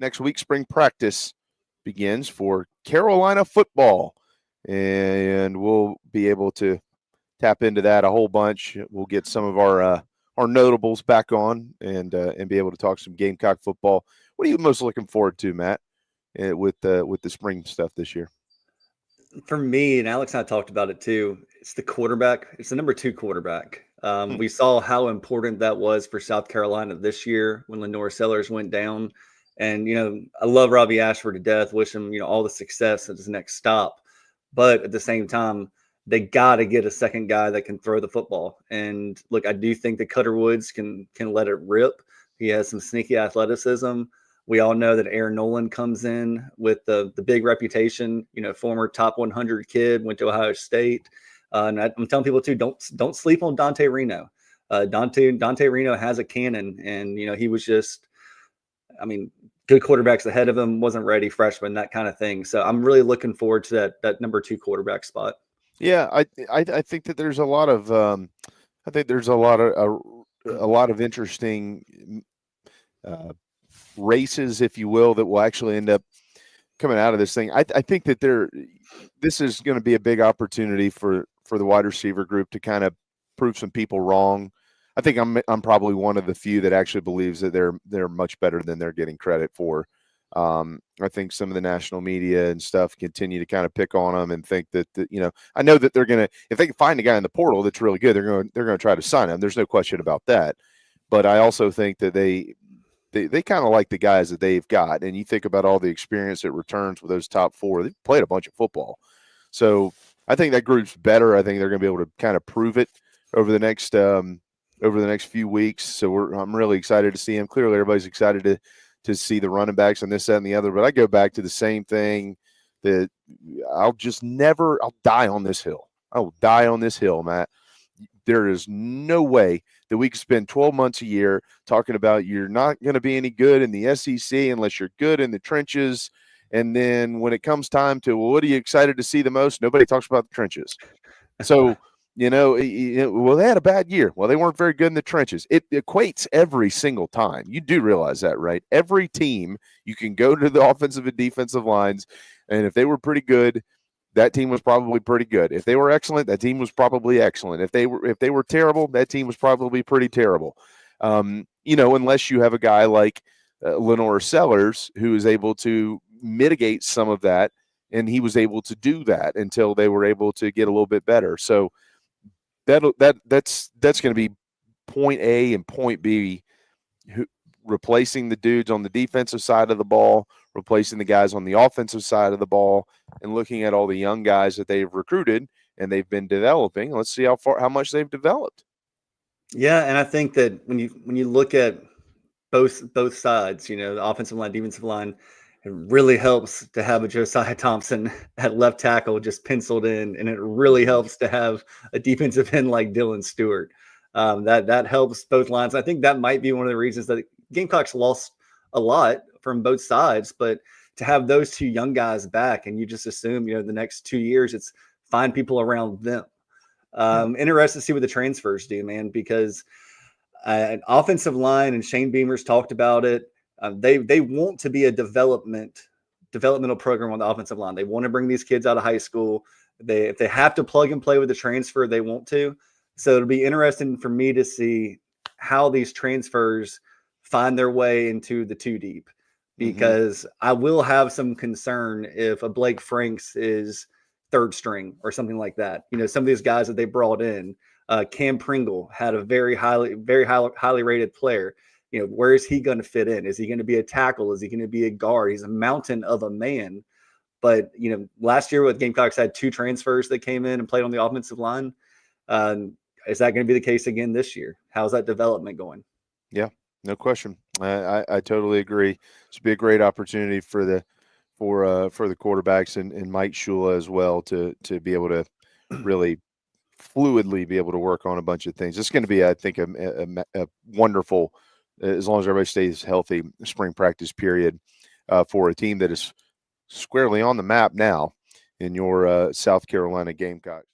next week, spring practice begins for Carolina football, and we'll be able to tap into that a whole bunch. We'll get some of our notables back on and be able to talk some Gamecock football. What are you most looking forward to, Matt, with the spring stuff this year? For me, and Alex and I talked about it too, it's the quarterback. It's the number 2 quarterback. We saw how important that was for South Carolina this year when Lenore Sellers went down. And, I love Robbie Ashford to death. Wish him, all the success at his next stop. But at the same time, they got to get a second guy that can throw the football. And look, I do think that Cutter Woods can let it rip. He has some sneaky athleticism. We all know that Aaron Nolan comes in with the big reputation, former top 100 kid, went to Ohio State. And I'm telling people too, don't sleep on Dante Reno. Dante Reno has a cannon, and he was just, good quarterbacks ahead of him, wasn't ready, freshman, that kind of thing. So I'm really looking forward to that number 2 quarterback spot. Yeah, I think that there's a lot of a lot of interesting races, if you will, that will actually end up coming out of this thing. I think that this is going to be a big opportunity for the wide receiver group to kind of prove some people wrong. I think I'm probably one of the few that actually believes that they're much better than they're getting credit for. I think some of the national media and stuff continue to kind of pick on them and think that I know that they're going to, if they can find a guy in the portal that's really good, they're going to try to sign him. There's no question about that. But I also think that they kind of like the guys that they've got. And you think about all the experience it returns with those top 4. They've played a bunch of football. So I think that group's better. I think they're going to be able to kind of prove it over the next few weeks. So I'm really excited to see him. Clearly, everybody's excited to see the running backs and this, that, and the other. But I go back to the same thing that I'll die on this hill. I will die on this hill, Matt. There is no way that we can spend 12 months a year talking about you're not going to be any good in the SEC unless you're good in the trenches. And then when it comes time to, well, what are you excited to see the most? Nobody talks about the trenches. So, well, they had a bad year. Well, they weren't very good in the trenches. It equates every single time. You do realize that, right? Every team, you can go to the offensive and defensive lines, and if they were pretty good, that team was probably pretty good. If they were excellent, that team was probably excellent. If they were terrible, that team was probably pretty terrible. Unless you have a guy like Lenore Sellers who is able to mitigate some of that, and he was able to do that until they were able to get a little bit better. So that's going to be point A and point B, replacing the dudes on the defensive side of the ball, replacing the guys on the offensive side of the ball, and looking at all the young guys that they've recruited and they've been developing. Let's see how much they've developed. Yeah, and I think that when you look at both sides, the offensive line, defensive line, it really helps to have a Josiah Thompson at left tackle just penciled in, and it really helps to have a defensive end like Dylan Stewart. That helps both lines. I think that might be one of the reasons that Gamecocks lost a lot from both sides, but to have those 2 young guys back, and you just assume, the next 2 years, it's find people around them. Interested to see what the transfers do, man, because an offensive line, and Shane Beamer's talked about it. They want to be a developmental program on the offensive line. They want to bring these kids out of high school. If they have to plug and play with the transfer, they want to. So it'll be interesting for me to see how these transfers find their way into the 2 deep, because I will have some concern if a Blake Franks is 3rd string or something like that. Some of these guys that they brought in, Cam Pringle had a very highly rated player. Where is he going to fit in? Is he going to be a tackle? Is he going to be a guard? He's a mountain of a man. But, last year with Gamecocks had 2 transfers that came in and played on the offensive line. Is that going to be the case again this year? How's that development going? Yeah, no question. I totally agree. This would be a great opportunity for the quarterbacks and Mike Shula as well to be able to really fluidly be able to work on a bunch of things. It's going to be, I think, a wonderful, as long as everybody stays healthy, spring practice period for a team that is squarely on the map now in your South Carolina Gamecocks.